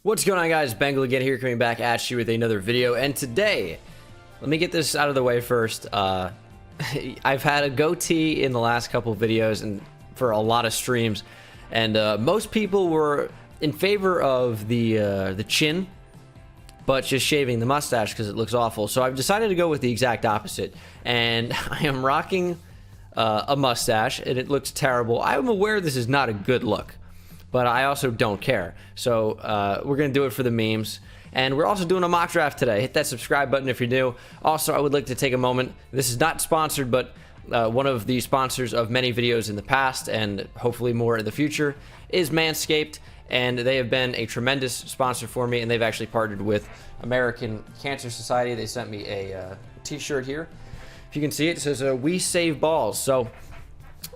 What's going on, guys? Bengal again here, coming back at you with another video. And today, let me get this out of the way first. I've had a goatee in the last couple of videos and for a lot of streams, and most people were in favor of the chin, but just shaving the mustache because it looks awful. So I've decided to go with the exact opposite, and I am rocking a mustache, and it looks terrible. I'm aware this is not a good look, but I also don't care. So we're going to do it for the memes. And we're also doing a mock draft today. Hit that subscribe button if you're new. Also, I would like to take a moment. This is not sponsored, but one of the sponsors of many videos in the past, and hopefully more in the future, is Manscaped. And they have been a tremendous sponsor for me, and they've actually partnered with American Cancer Society. They sent me a t-shirt here. If you can see it, it says, "We Save Balls." So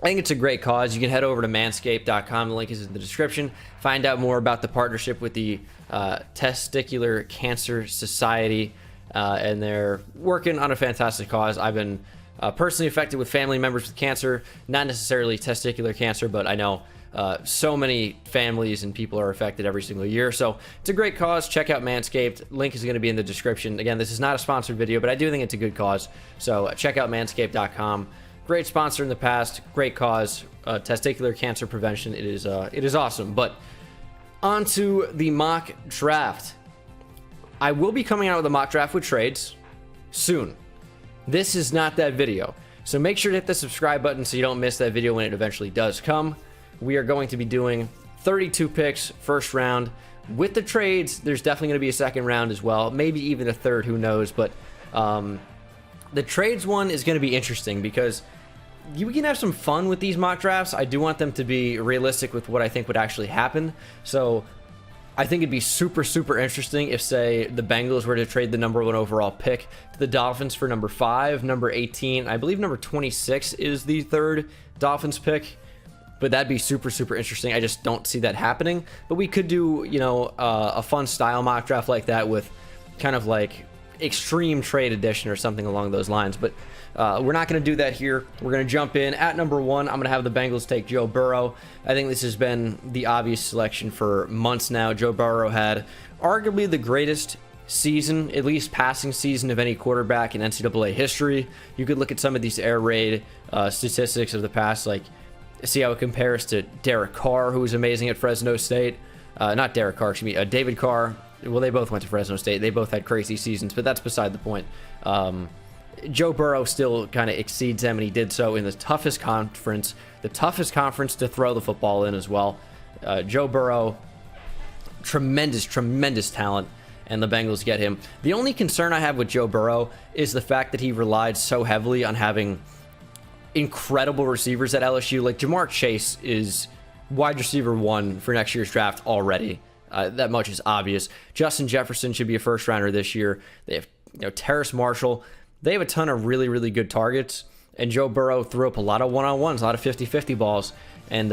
I think it's a great cause. You can head over to manscaped.com. The link is in the description. Find out more about the partnership with the Testicular Cancer Society, and they're working on a fantastic cause. I've been personally affected with family members with cancer, not necessarily testicular cancer, but I know so many families and people are affected every single year. So it's a great cause. Check out Manscaped. Link is going to be in the description. Again, this is not a sponsored video, but I do think it's a good cause. So check out manscaped.com. Great sponsor in the past, great cause, testicular cancer prevention. It is awesome. But on to the mock draft. I will be coming out with a mock draft with trades soon. This is not that video, so make sure to hit the subscribe button so you don't miss that video when it eventually does come. We are going to be doing 32 picks first round. With the trades, there's definitely going to be a second round as well, maybe even a third, who knows. But the trades one is going to be interesting because we can have some fun with these mock drafts. I do want them to be realistic with what I think would actually happen. So I think it'd be super, super interesting if, say, the Bengals were to trade the #1 overall pick to the Dolphins for number 5, number 18. I believe number 26 is the third Dolphins pick. But that'd be super, super interesting. I just don't see that happening. But we could do, you know, a fun style mock draft like that with kind of like extreme trade edition or something along those lines. But we're not going to do that here. We're going to jump in at #1. I'm going to have the Bengals take Joe Burrow. I think this has been the obvious selection for months now. Joe Burrow had arguably the greatest season, at least passing season, of any quarterback in NCAA history. You could look at some of these air raid statistics of the past, like see how it compares to Derek Carr, who was amazing at Fresno State. Not Derek Carr, excuse me, David Carr. Well, they both went to Fresno State. They both had crazy seasons, but that's beside the point. Joe Burrow still kind of exceeds them, and he did so in the toughest conference to throw the football in as well. Joe Burrow, tremendous, tremendous talent, and the Bengals get him. The only concern I have with Joe Burrow is the fact that he relied so heavily on having incredible receivers at LSU. Like, Jamar Chase is wide receiver 1 for next year's draft already. That much is obvious. Justin Jefferson should be a first rounder this year. They have, you know, Terrace Marshall. They have a ton of really, really good targets. And Joe Burrow threw up a lot of one-on-ones, a lot of 50-50 balls. And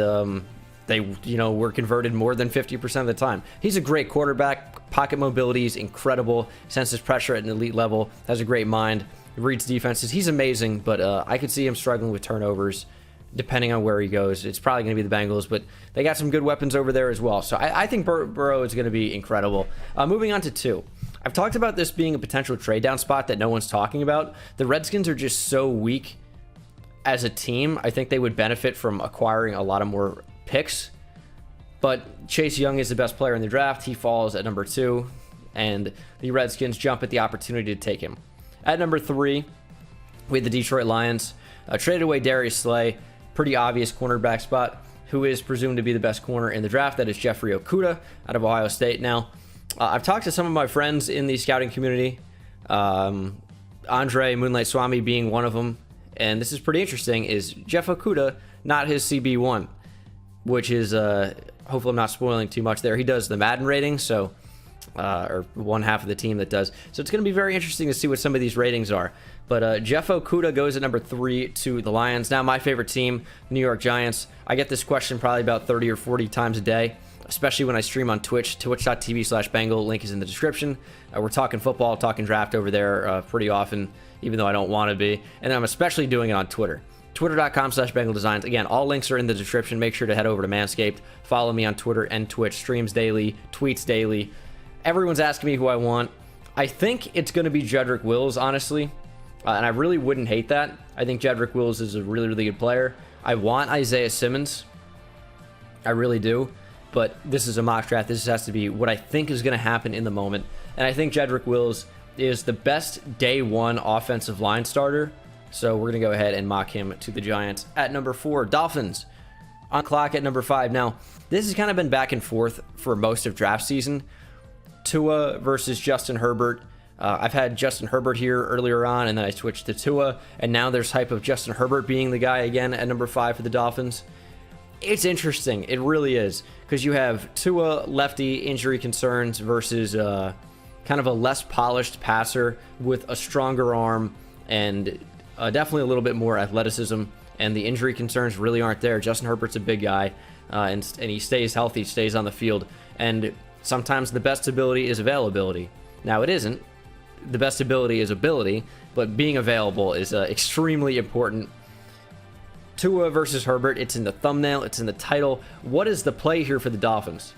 they, you know, were converted more than 50% of the time. He's a great quarterback. Pocket mobility is incredible. Senses pressure at an elite level. Has a great mind. Reads defenses. He's amazing, but I could see him struggling with turnovers depending on where he goes. It's probably going to be the Bengals, but they got some good weapons over there as well. So I think Burrow is going to be incredible. Moving on to 2. I've talked about this being a potential trade down spot that no one's talking about. The Redskins are just so weak as a team. I think they would benefit from acquiring a lot of more picks, but Chase Young is the best player in the draft. He falls at #2, and the Redskins jump at the opportunity to take him. At #3, we had the Detroit Lions. Traded away Darius Slay. Pretty obvious cornerback spot. Who is presumed to be the best corner in the draft? That is Jeffrey Okudah out of Ohio State. Now, I've talked to some of my friends in the scouting community, Andre Moonlight Swami being one of them, and this is pretty interesting, is Jeff Okudah not his CB1, which is, hopefully I'm not spoiling too much there. He does the Madden rating, so or one half of the team that does. So it's going to be very interesting to see what some of these ratings are. But Jeff Okudah goes at #3 to the Lions. Now, my favorite team, New York Giants. I get this question probably about 30 or 40 times a day, especially when I stream on Twitch, twitch.tv/Bengal. Link is in the description. We're talking football, talking draft over there pretty often, even though I don't want to be. And I'm especially doing it on Twitter. Twitter.com/BengalDesigns. Again, all links are in the description. Make sure to head over to Manscaped. Follow me on Twitter and Twitch. Streams daily, tweets daily. Everyone's asking me who I want. I think it's going to be Jedrick Wills, honestly. And I really wouldn't hate that. I think Jedrick Wills is a really, really good player. I want Isaiah Simmons. I really do. But this is a mock draft. This has to be what I think is going to happen in the moment. And I think Jedrick Wills is the best day one offensive line starter. So we're going to go ahead and mock him to the Giants. At number 4, Dolphins on clock at number 5. Now, this has kind of been back and forth for most of draft season. Tua versus Justin Herbert. I've had Justin Herbert here earlier on, and then I switched to Tua, and now there's hype of Justin Herbert being the guy again at number 5 for the Dolphins. It's interesting. It really is, because you have Tua, lefty, injury concerns versus kind of a less polished passer with a stronger arm and definitely a little bit more athleticism, and the injury concerns really aren't there. Justin Herbert's a big guy, and he stays healthy, stays on the field, and sometimes the best ability is availability. Now, it isn't. The best ability is ability, but being available is extremely important. Tua versus Herbert, it's in the thumbnail, it's in the title. What is the play here for the Dolphins?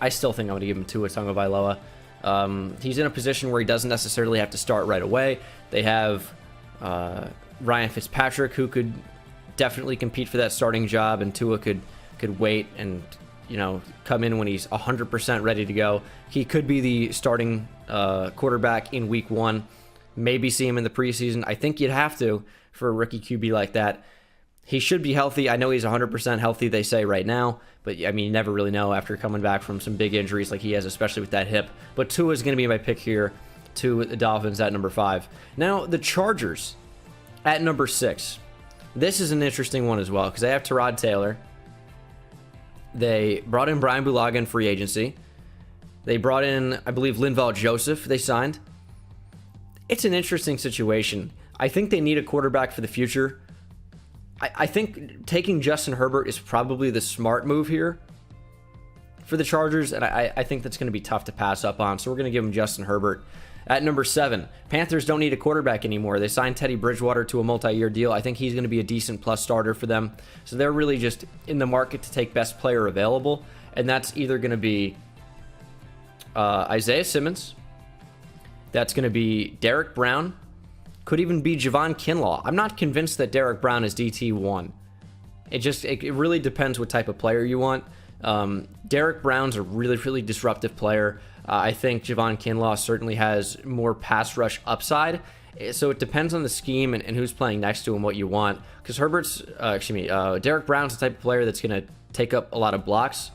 I still think I'm going to give him Tua Tagovailoa. He's in a position where he doesn't necessarily have to start right away. They have Ryan Fitzpatrick, who could definitely compete for that starting job, and Tua could wait and come in when he's 100% ready to go. He could be the starting quarterback in week 1. Maybe see him in the preseason. I think you'd have to for a rookie QB like that. He should be healthy. I know he's 100% healthy, they say right now, but I mean, you never really know after coming back from some big injuries like he has, especially with that hip. But Tua is going to be my pick here to the Dolphins at number 5. Now, the Chargers at number 6. This is an interesting one as well, because they have Tyrod Taylor. They brought in Brian Bulaga in free agency. They brought in, I believe, Linval Joseph, they signed. It's an interesting situation. I think they need a quarterback for the future. I think taking Justin Herbert is probably the smart move here for the Chargers, and I think that's going to be tough to pass up on, so we're going to give him Justin Herbert. At number 7, Panthers don't need a quarterback anymore. They signed Teddy Bridgewater to a multi-year deal. I think he's going to be a decent plus starter for them. So they're really just in the market to take best player available, and that's either going to be Isaiah Simmons. That's going to be Derek Brown. Could even be Javon Kinlaw. I'm not convinced that Derek Brown is DT1. It really depends what type of player you want. Derek Brown's a really, really disruptive player. I think Javon Kinlaw certainly has more pass rush upside. So it depends on the scheme and who's playing next to him, what you want. Because Derek Brown's the type of player that's going to take up a lot of blocks.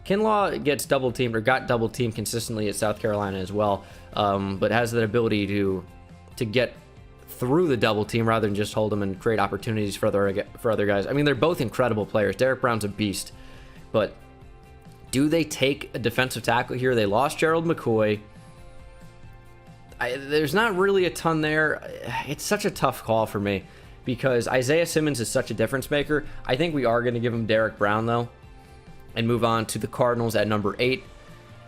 Kinlaw gets double teamed or got double teamed consistently at South Carolina as well, but has that ability to get through the double team rather than just hold them and create opportunities for other guys. I mean, they're both incredible players. Derek Brown's a beast, but do they take a defensive tackle here? They lost Gerald McCoy. There's not really a ton there. It's such a tough call for me because Isaiah Simmons is such a difference maker. I think we are going to give him Derek Brown, though, and move on to the Cardinals at number 8.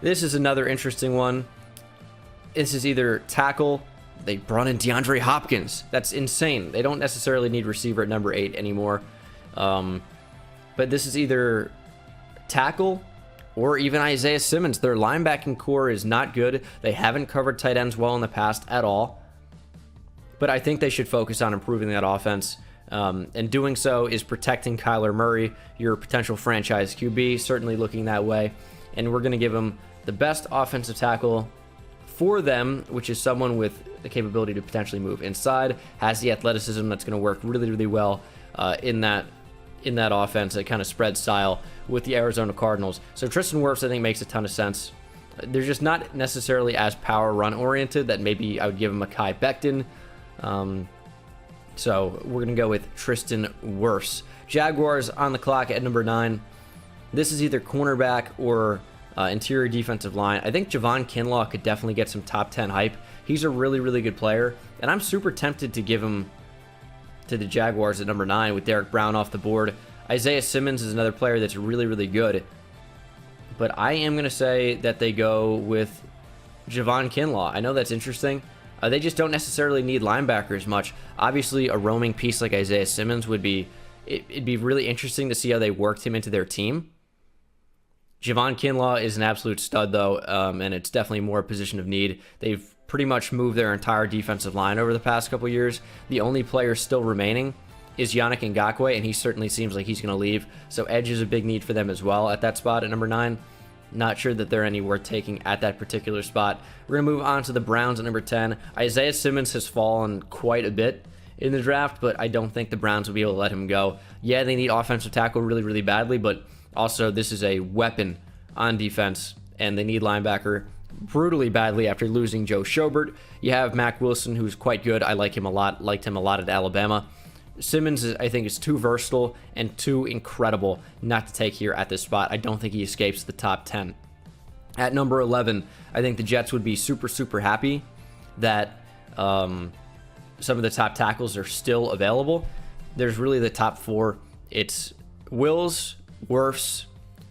This is another interesting one. This is either tackle. They brought in DeAndre Hopkins. That's insane. They don't necessarily need receiver at number 8 anymore. But this is either tackle or even Isaiah Simmons. Their linebacking core is not good. They haven't covered tight ends well in the past at all. But I think they should focus on improving that offense. And doing so is protecting Kyler Murray, your potential franchise QB, certainly looking that way. And we're going to give him the best offensive tackle for them, which is someone with the capability to potentially move inside, has the athleticism that's going to work really, really well in that offense, that kind of spread style with the Arizona Cardinals. So Tristan Wirfs, I think, makes a ton of sense. They're just not necessarily as power run oriented that maybe I would give him a Kai Becton. So we're going to go with Tristan Wirfs. Jaguars on the clock at number 9. This is either cornerback or interior defensive line. I think Javon Kinlaw could definitely get some top 10 hype. He's a really, really good player, and I'm super tempted to give him to the Jaguars at number 9 with Derek Brown off the board. Isaiah Simmons is another player that's really, really good, but I am going to say that they go with Javon Kinlaw. I know that's interesting. They just don't necessarily need linebackers much. Obviously, a roaming piece like Isaiah Simmons would be, it'd be really interesting to see how they worked him into their team. Javon Kinlaw is an absolute stud, though, and it's definitely more a position of need. They've pretty much moved their entire defensive line over the past couple years. The only player still remaining is Yannick Ngakoue, and he certainly seems like he's going to leave. So edge is a big need for them as well at that spot at number 9. Not sure that they're any worth taking at that particular spot. We're going to move on to the Browns at number 10. Isaiah Simmons has fallen quite a bit in the draft, but I don't think the Browns will be able to let him go. Yeah, they need offensive tackle really, really badly, but also this is a weapon on defense, and they need linebacker brutally badly after losing Joe Schobert. You have Mack Wilson, who's quite good. I like him a lot. Liked him a lot at Alabama. Simmons, I think, is too versatile and too incredible not to take here at this spot. I don't think he escapes the top 10. At number 11, I think the Jets would be super, super happy that some of the top tackles are still available. There's really the top 4. It's Wills, Wirfs,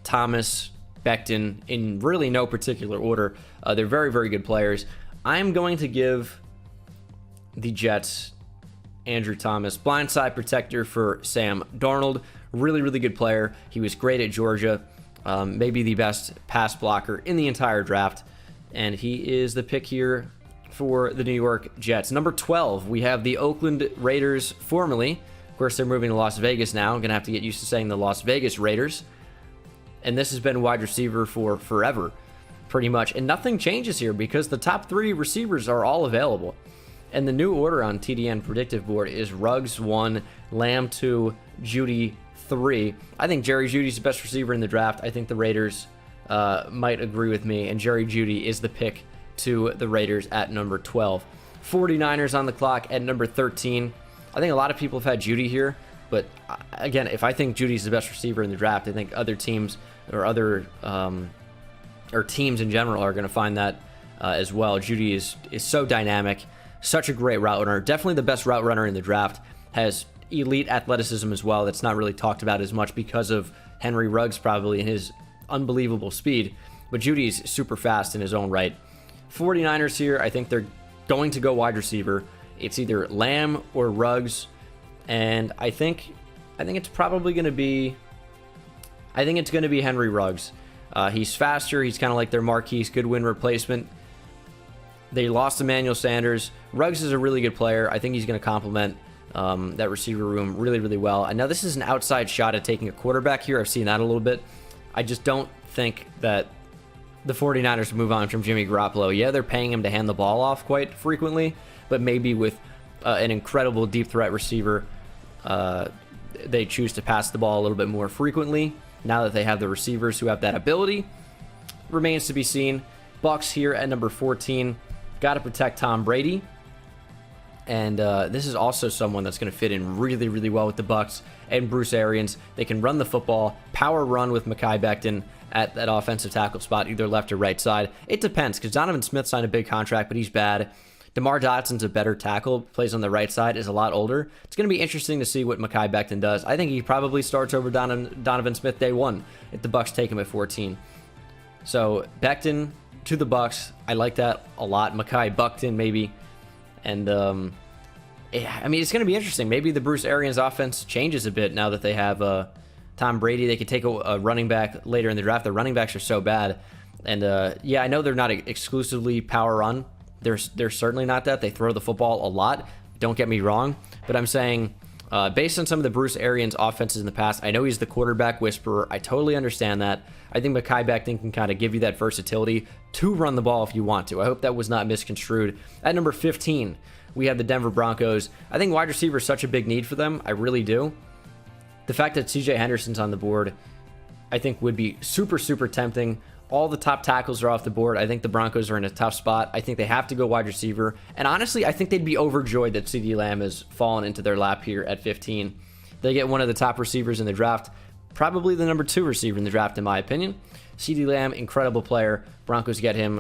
Thomas, Becton, in really no particular order. They're very, very good players. I'm going to give the Jets Andrew Thomas, blindside protector for Sam Darnold. Really, really good player. He was great at Georgia. Maybe the best pass blocker in the entire draft. And he is the pick here for the New York Jets. Number 12, we have the Oakland Raiders formerly. Of course, they're moving to Las Vegas now. I'm going to have to get used to saying the Las Vegas Raiders. And this has been wide receiver for forever, pretty much. And nothing changes here because the top 3 receivers are all available. And the new order on TDN predictive board is Ruggs 1, Lamb 2, Jeudy 3. I think Jerry Jeudy's the best receiver in the draft. I think the Raiders might agree with me, and Jerry Jeudy is the pick to the Raiders at number 12. 49ers on the clock at number 13. I think a lot of people have had Jeudy here, but again, if I think Judy's the best receiver in the draft, I think other teams or teams in general are going to find that as well. Jeudy is so dynamic. Such a great route runner. Definitely the best route runner in the draft. Has elite athleticism as well. That's not really talked about as much because of Henry Ruggs probably and his unbelievable speed. But Judy's super fast in his own right. 49ers here, I think they're going to go wide receiver. It's either Lamb or Ruggs. And I think it's probably going to be... I think it's going to be Henry Ruggs. He's faster. He's kind of like their Marquise Goodwin replacement. They lost Emmanuel Sanders. Ruggs is a really good player. I think he's going to complement that receiver room really, really well. I know this is an outside shot at taking a quarterback here. I've seen that a little bit. I just don't think that the 49ers move on from Jimmy Garoppolo. Yeah, they're paying him to hand the ball off quite frequently, but maybe with an incredible deep threat receiver, they choose to pass the ball a little bit more frequently. Now that they have the receivers who have that ability, remains to be seen. Bucks here at number 14. Got to protect Tom Brady. And this is also someone that's going to fit in really, really well with the Bucks and Bruce Arians. They can run the football, power run with Mekhi Becton at that offensive tackle spot, either left or right side. It depends, because Donovan Smith signed a big contract, but he's bad. DeMar Dotson's a better tackle, plays on the right side, is a lot older. It's going to be interesting to see what Mekhi Becton does. I think he probably starts over Donovan Smith day one if the Bucks take him at 14. So Becton to the Bucks, I like that a lot. Mekhi Becton maybe. And I mean, it's going to be interesting. Maybe the Bruce Arians offense changes a bit now that they have Tom Brady. They could take a running back later in the draft. The running backs are so bad. And yeah, I know they're not exclusively power run. They're certainly not that. They throw the football a lot. Don't get me wrong. But I'm saying, based on some of the Bruce Arians offenses in the past, I know he's the quarterback whisperer. I totally understand that. I think Mekhi Becton can kind of give you that versatility to run the ball if you want to. I hope that was not misconstrued. At number 15, we have the Denver Broncos. I think wide receiver is such a big need for them. I really do. The fact that CJ Henderson's on the board, I think would be super, super tempting. All the top tackles are off the board. I think the Broncos are in a tough spot. I think they have to go wide receiver. And honestly, I think they'd be overjoyed that CeeDee Lamb has fallen into their lap here at 15. They get one of the top receivers in the draft. Probably the number 2 receiver in the draft, in my opinion. CeeDee Lamb, incredible player. Broncos get him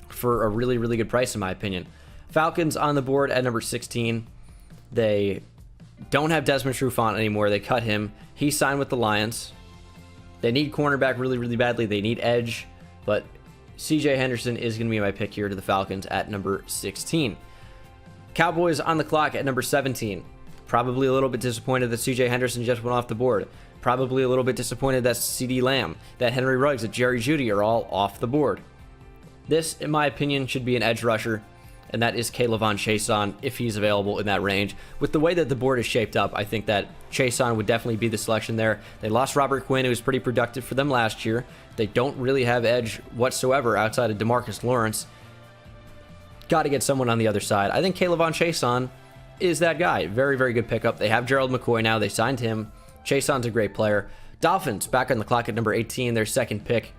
for a really, really good price, in my opinion. Falcons on the board at number 16. They don't have Desmond Trufant anymore. They cut him. He signed with the Lions. They need cornerback really, really badly. They need edge. But CJ Henderson is going to be my pick here to the Falcons at number 16. Cowboys on the clock at number 17. Probably a little bit disappointed that CJ Henderson just went off the board. Probably a little bit disappointed that CeeDee Lamb, that Henry Ruggs, that Jerry Jeudy are all off the board. This, in my opinion, should be an edge rusher, and that is K'Lavon Chaisson if he's available in that range. With the way that the board is shaped up, I think that Chaisson would definitely be the selection there. They lost Robert Quinn, who was pretty productive for them last year. They don't really have edge whatsoever outside of DeMarcus Lawrence. Got to get someone on the other side. I think K'Lavon Chaisson is that guy. Very, very good pickup. They have Gerald McCoy now. They signed him. Chaisson's a great player. Dolphins back on the clock at number 18, their second pick.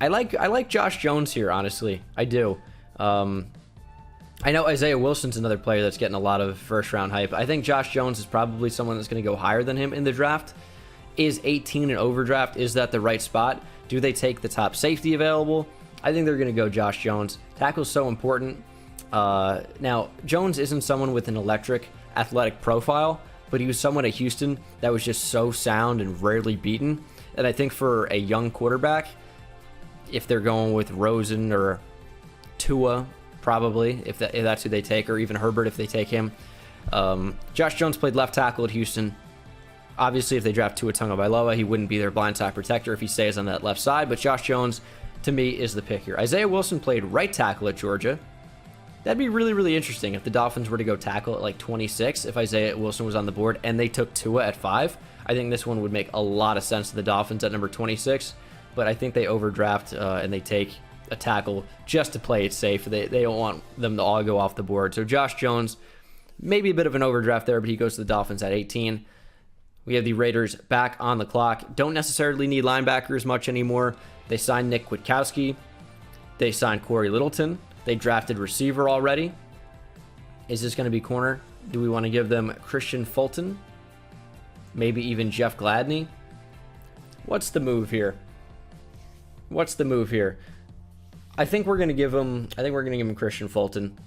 I like Josh Jones here, honestly. I do. I know Isaiah Wilson's another player that's getting a lot of first-round hype. I think Josh Jones is probably someone that's going to go higher than him in the draft. Is 18 an overdraft? Is that the right spot? Do they take the top safety available? I think they're going to go Josh Jones. Tackle's so important. Now, Jones isn't someone with an electric athletic profile, but he was someone at Houston that was just so sound and rarely beaten. And I think for a young quarterback, if they're going with Rosen or Tua, probably, if that's who they take, or even Herbert if they take him. Josh Jones played left tackle at Houston. Obviously, if they draft Tua Tagovailoa, he wouldn't be their blindside protector if he stays on that left side, but Josh Jones, to me, is the pick here. Isaiah Wilson played right tackle at Georgia. That'd be really, really interesting if the Dolphins were to go tackle at like 26, if Isaiah Wilson was on the board, and they took Tua at 5. I think this one would make a lot of sense to the Dolphins at number 26, but I think they overdraft and they take a tackle just to play it safe. They don't want them to all go off the board. So Josh Jones, maybe a bit of an overdraft there, but he goes to the Dolphins at 18. We have the Raiders back on the clock. Don't necessarily need linebackers much anymore. They signed Nick Kwiatkowski. They signed Corey Littleton. They drafted receiver already. Is this going to be corner? Do we want to give them Christian Fulton? Maybe even Jeff Gladney? What's the move here? I think we're going to give him Christian Fulton.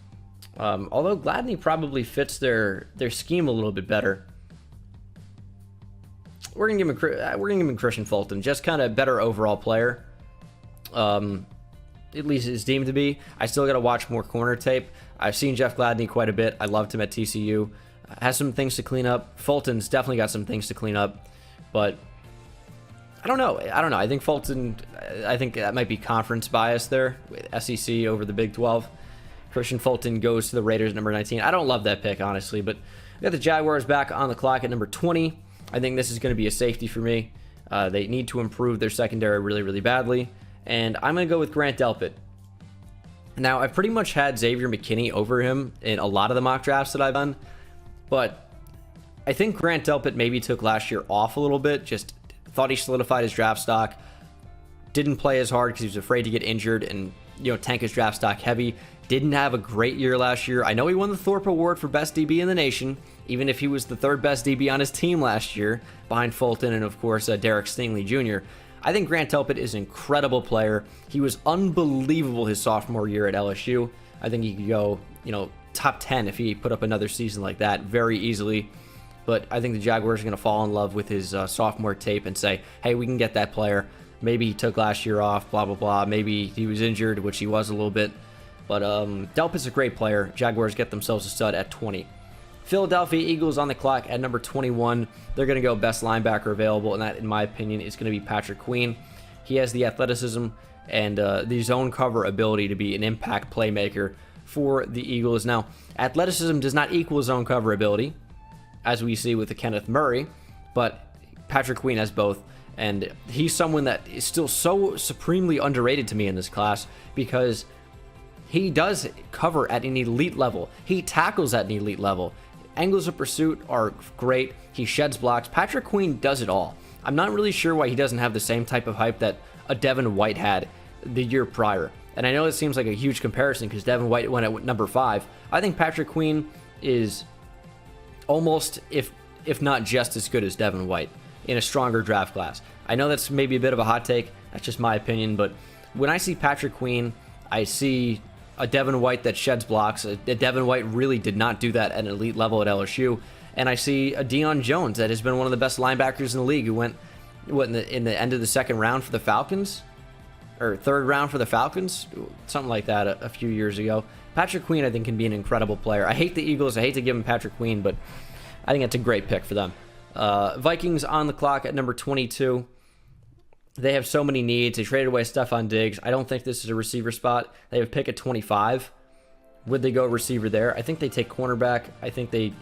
Although Gladney probably fits their scheme a little bit better. We're going to give him Christian Fulton, just kind of better overall player. At least it's deemed to be. I still got to watch more corner tape. I've seen Jeff Gladney quite a bit. I loved him at TCU. Has some things to clean up. Fulton's definitely got some things to clean up, but I don't know. I think Fulton, I think that might be conference bias there, with SEC over the Big 12. Christian Fulton goes to the Raiders at number 19. I don't love that pick, honestly, but we got the Jaguars back on the clock at number 20. I think this is going to be a safety for me. They need to improve their secondary really, really badly, and I'm going to go with Grant Delpit. Now, I've pretty much had Xavier McKinney over him in a lot of the mock drafts that I've done, but I think Grant Delpit maybe took last year off a little bit, just thought he solidified his draft stock, didn't play as hard because he was afraid to get injured and, tank his draft stock heavy. Didn't have a great year last year. I know he won the Thorpe Award for best DB in the nation, even if he was the third best DB on his team last year, behind Fulton and, of course, Derek Stingley Jr. I think Grant Delpit is an incredible player. He was unbelievable his sophomore year at LSU. I think he could go, top 10 if he put up another season like that very easily. But I think the Jaguars are going to fall in love with his sophomore tape and say, hey, we can get that player. Maybe he took last year off, blah, blah, blah. Maybe he was injured, which he was a little bit. But Delpit's a great player. Jaguars get themselves a stud at 20. Philadelphia Eagles on the clock at number 21. They're going to go best linebacker available, and that, in my opinion, is going to be Patrick Queen. He has the athleticism and the zone cover ability to be an impact playmaker for the Eagles. Now, athleticism does not equal zone cover ability, as we see with the Kenneth Murray, but Patrick Queen has both, and he's someone that is still so supremely underrated to me in this class because he does cover at an elite level. He tackles at an elite level. Angles of pursuit are great. He sheds blocks. Patrick Queen does it all. I'm not really sure why he doesn't have the same type of hype that a Devin White had the year prior. And I know it seems like a huge comparison because Devin White went at number 5. I think Patrick Queen is almost, if not just as good as Devin White in a stronger draft class. I know that's maybe a bit of a hot take. That's just my opinion. But when I see Patrick Queen, I see a Devin White that sheds blocks. A Devin White really did not do that at an elite level at LSU. And I see a Deion Jones that has been one of the best linebackers in the league who went in the end of the second round for the Falcons, or third round for the Falcons, something like that a few years ago. Patrick Queen, I think, can be an incredible player. I hate the Eagles. I hate to give him Patrick Queen, but I think it's a great pick for them. Vikings on the clock at number 22. They have so many needs. They traded away Stephon Diggs. I don't think this is a receiver spot. They have a pick at 25. Would they go receiver there? I think they take cornerback. I think they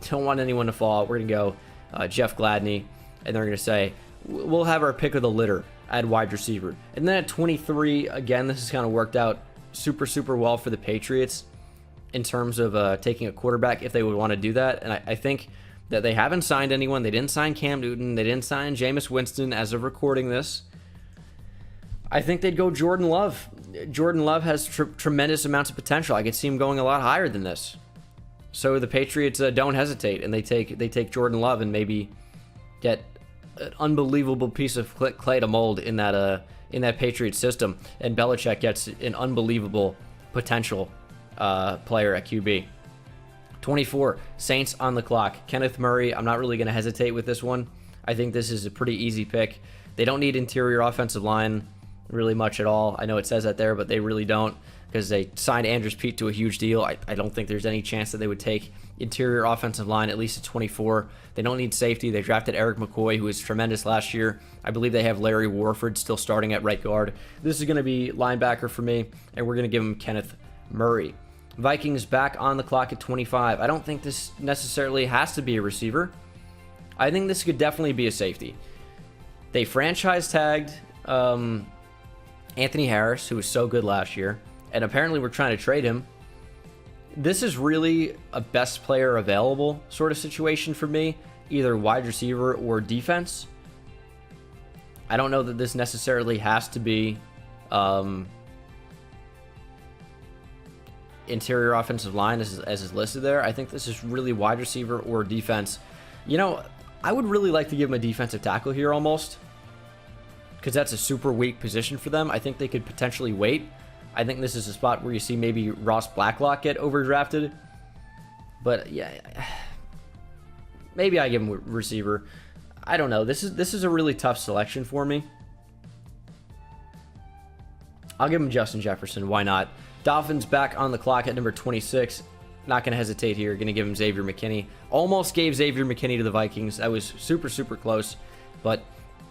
don't want anyone to fall. We're going to go Jeff Gladney, and they're going to say, we'll have our pick of the litter at wide receiver. And then at 23, again, this has kind of worked out super, super well for the Patriots in terms of taking a quarterback if they would want to do that. And I think that they haven't signed anyone. They didn't sign Cam Newton. They didn't sign Jameis Winston as of recording this. I think they'd go Jordan Love. Jordan Love has tremendous amounts of potential. I could see him going a lot higher than this. So the Patriots don't hesitate, and they take Jordan Love and maybe get an unbelievable piece of clay to mold in that Patriots system. And Belichick gets an unbelievable potential player at QB. 24, Saints on the clock. Kenneth Murray, I'm not really going to hesitate with this one. I think this is a pretty easy pick. They don't need interior offensive line really much at all. I know it says that there, but they really don't, because they signed Andrews Pete to a huge deal. I don't think there's any chance that they would take interior offensive line, at least at 24. They don't need safety. They drafted Eric McCoy, who was tremendous last year. I believe they have Larry Warford still starting at right guard. This is going to be linebacker for me, and we're going to give him Kenneth Murray. Vikings back on the clock at 25. I don't think this necessarily has to be a receiver. I think this could definitely be a safety. They franchise tagged Anthony Harris, who was so good last year, and apparently we're trying to trade him. This is really a best player available sort of situation for me, either wide receiver or defense. I don't know that this necessarily has to be interior offensive line as is listed there. I think this is really wide receiver or defense. You know, I would really like to give him a defensive tackle here almost, because that's a super weak position for them. I think they could potentially wait. I think this is a spot where you see maybe Ross Blacklock get overdrafted. But yeah, maybe I give him a receiver. I don't know. This is a really tough selection for me. I'll give him Justin Jefferson. Why not? Dolphins back on the clock at number 26. Not going to hesitate here. Going to give him Xavier McKinney. Almost gave Xavier McKinney to the Vikings. That was super, super close. But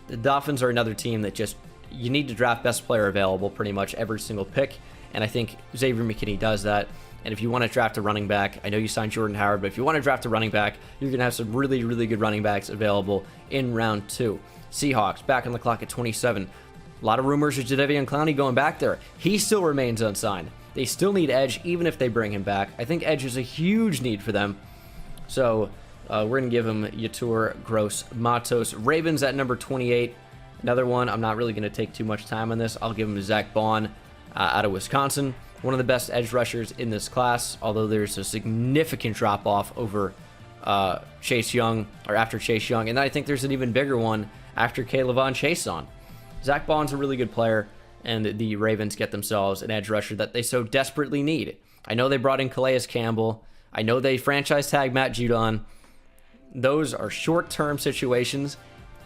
the Dolphins are another team that just, you need to draft best player available pretty much every single pick. And I think Xavier McKinney does that. And if you want to draft a running back, I know you signed Jordan Howard, but if you want to draft a running back, you're going to have some really, really good running backs available in round 2. Seahawks back on the clock at 27. A lot of rumors of Jadeveon Clowney going back there. He still remains unsigned. They still need edge, even if they bring him back. I think edge is a huge need for them. So we're going to give him Yetur Gross-Matos. Ravens at number 28. Another one, I'm not really going to take too much time on this. I'll give him Zach Bond out of Wisconsin. One of the best edge rushers in this class, although there's a significant drop-off over Chase Young, or after Chase Young. And then I think there's an even bigger one after Kayvon Chason. Zach Bond's a really good player, and the Ravens get themselves an edge rusher that they so desperately need. I know they brought in Calais Campbell. I know they franchise tagged Matt Judon. Those are short-term situations,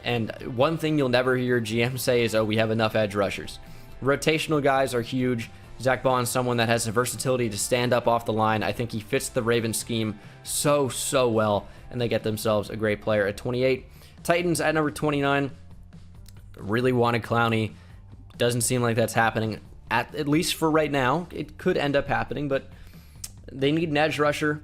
and one thing you'll never hear GM say is, oh, we have enough edge rushers. Rotational guys are huge. Zach Bond's someone that has the versatility to stand up off the line. I think he fits the Ravens scheme so well, and they get themselves a great player at 28. Titans at number 29. Really wanted Clowney. Doesn't seem like that's happening, at least for right now. It could end up happening, but they need an edge rusher.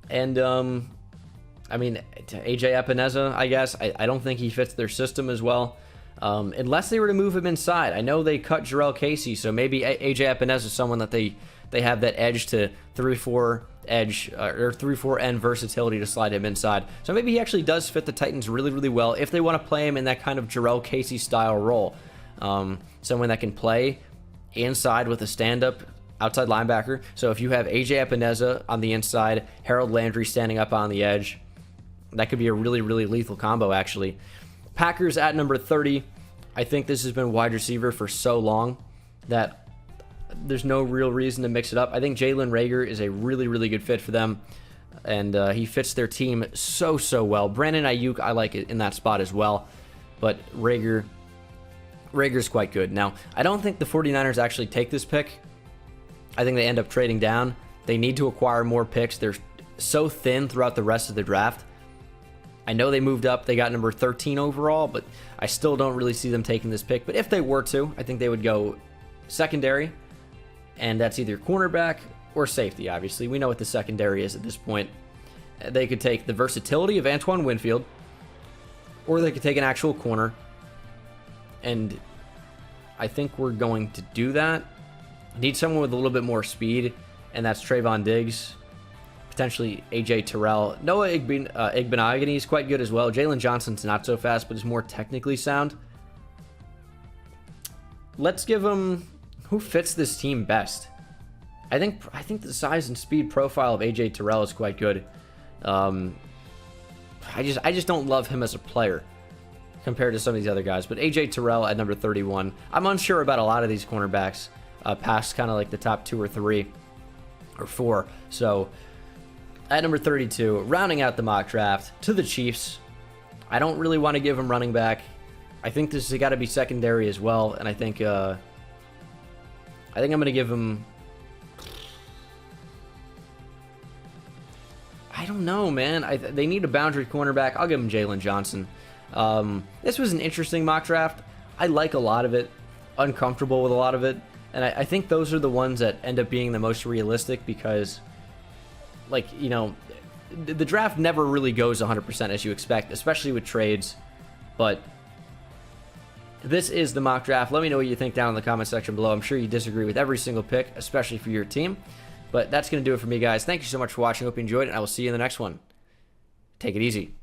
And, I mean, AJ Epineza, I guess. I don't think he fits their system as well. Unless they were to move him inside. I know they cut Jarrell Casey, so maybe AJ Epineza is someone that they have that edge to 3-4 edge, or 3-4 end versatility to slide him inside. So maybe he actually does fit the Titans really, really well if they want to play him in that kind of Jarrell Casey style role. Someone that can play inside with a stand-up outside linebacker. So if you have AJ Epineza on the inside, Harold Landry standing up on the edge, that could be a really, really lethal combo, actually. Packers at number 30. I think this has been wide receiver for so long that there's no real reason to mix it up. I think Jalen Reagor is a really, really good fit for them, and he fits their team so well. Brandon Ayuk, I like it in that spot as well, but Rager's quite good. Now, I don't think the 49ers actually take this pick. I think they end up trading down. They need to acquire more picks. They're so thin throughout the rest of the draft. I know they moved up. They got number 13 overall, but I still don't really see them taking this pick. But if they were to, I think they would go secondary, and that's either cornerback or safety, obviously. We know what the secondary is at this point. They could take the versatility of Antoine Winfield, or they could take an actual corner, and I think we're going to do that. Need someone with a little bit more speed, and that's Trayvon Diggs, potentially AJ Terrell. Noah Igbenogany is quite good as well. Jalen Johnson's not so fast, but is more technically sound. Let's give him who fits this team best. I think the size and speed profile of AJ Terrell is quite good. I just don't love him as a player compared to some of these other guys. But AJ Terrell at number 31. I'm unsure about a lot of these cornerbacks past kind of like the top 2 or 3 or 4. So at number 32, rounding out the mock draft, to the Chiefs. I don't really want to give him running back. I think this has got to be secondary as well, and I think I'm going to give him. I don't know, man. They need a boundary cornerback. I'll give him Jalen Johnson. This was an interesting mock draft. I like a lot of it. Uncomfortable with a lot of it. And I think those are the ones that end up being the most realistic because, like, you know, the draft never really goes 100% as you expect, especially with trades. But this is the mock draft. Let me know what you think down in the comment section below. I'm sure you disagree with every single pick, especially for your team. But that's going to do it for me, guys. Thank you so much for watching. Hope you enjoyed it, and I will see you in the next one. Take it easy.